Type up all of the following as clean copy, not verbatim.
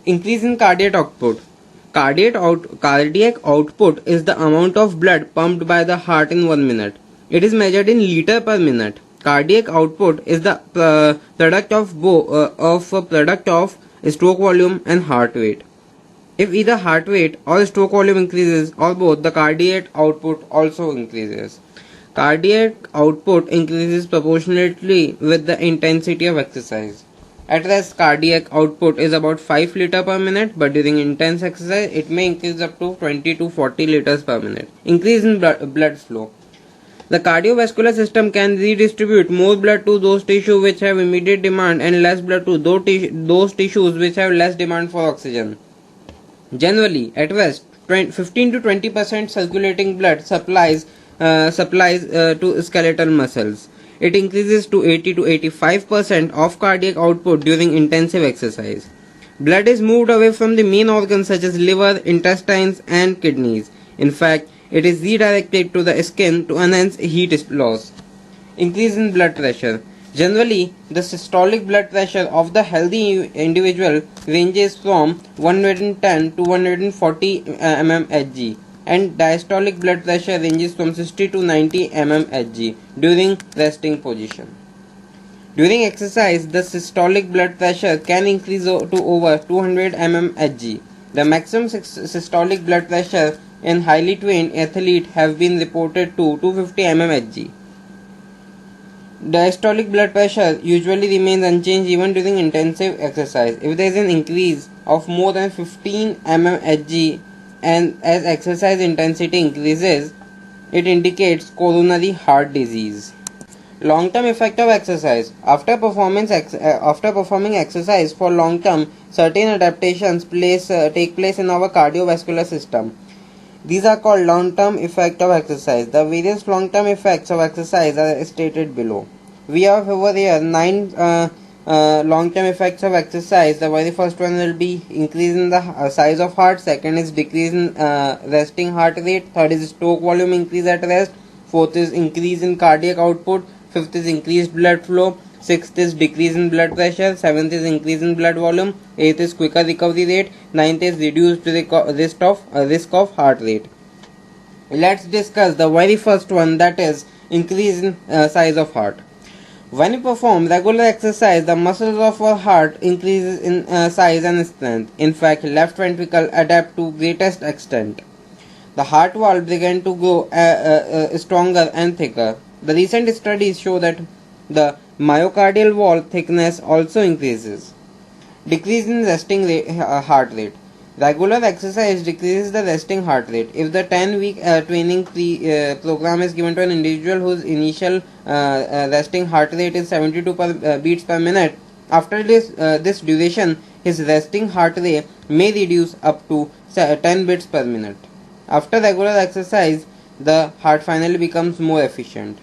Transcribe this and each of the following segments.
Increase in cardiac output. Cardiac output is the amount of blood pumped by the heart in 1 minute. It is measured in liter per minute. Cardiac output is the product of stroke volume and heart rate. If either heart rate or stroke volume increases or both, the cardiac output also increases. Cardiac output increases proportionately with the intensity of exercise. At rest, cardiac output is about 5 liters per minute, but during intense exercise, it may increase up to 20 to 40 liters per minute. Increase in blood flow. The cardiovascular system can redistribute more blood to those tissues which have immediate demand and less blood to those tissues which have less demand for oxygen. Generally, at rest, 15 to 20% circulating blood supplies to skeletal muscles. It increases to 80 to 85% of cardiac output during intensive exercise. Blood is moved away from the main organs such as liver, intestines, and kidneys. In fact, it is redirected to the skin to enhance heat loss. Increase in blood pressure. Generally, the systolic blood pressure of the healthy individual ranges from 110 to 140 mmHg, and diastolic blood pressure ranges from 60 to 90 mmHg during resting position. During exercise, the systolic blood pressure can increase to over 200 mmHg. The maximum systolic blood pressure in highly trained athletes have been reported to 250 mmHg. Diastolic blood pressure usually remains unchanged even during intensive exercise. If there is an increase of more than 15 mmHg and as exercise intensity increases, it indicates coronary heart disease. Long-term effect of exercise. After performing exercise for long term, certain adaptations take place in our cardiovascular system. These are called long-term effect of exercise. The various long-term effects of exercise are stated below. We have over here 9 long-term effects of exercise. The very first one will be increase in the size of heart. Second is decrease in resting heart rate. Third is stroke volume increase at rest. Fourth is increase in cardiac output. Fifth is increased blood flow. Sixth is decrease in blood pressure. Seventh is increase in blood volume. Eighth is quicker recovery rate. Ninth is reduced risk of heart rate. Let's discuss the very first one, that is increase in size of heart. When we perform regular exercise, the muscles of our heart increases in size and strength. In fact, left ventricle adapt to greatest extent. The heart valve began to grow stronger and thicker. The recent studies show that the myocardial wall thickness also increases. Decrease in resting heart rate. Regular exercise decreases the resting heart rate. If the 10-week training program is given to an individual whose initial resting heart rate is 72 beats per minute, after this duration, his resting heart rate may reduce up to 10 beats per minute. After regular exercise, the heart finally becomes more efficient.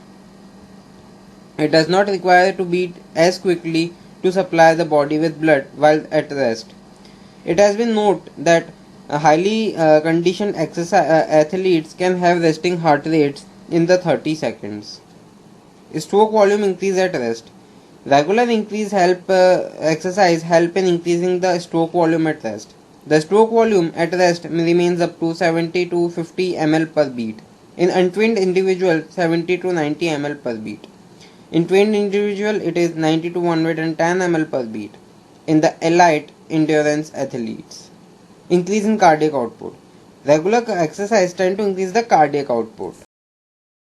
It does not require to beat as quickly to supply the body with blood while at rest. It has been noted that highly conditioned athletes can have resting heart rates in the 30 seconds. Stroke volume increase at rest. Regular exercise help in increasing the stroke volume at rest. The stroke volume at rest remains up to 70 to 50 ml per beat. In untrained individual, 70 to 90 ml per beat. In trained individual, it is 90 to 110 ml per beat. In the elite endurance athletes. Increase in cardiac output. Regular exercise tend to increase the cardiac output.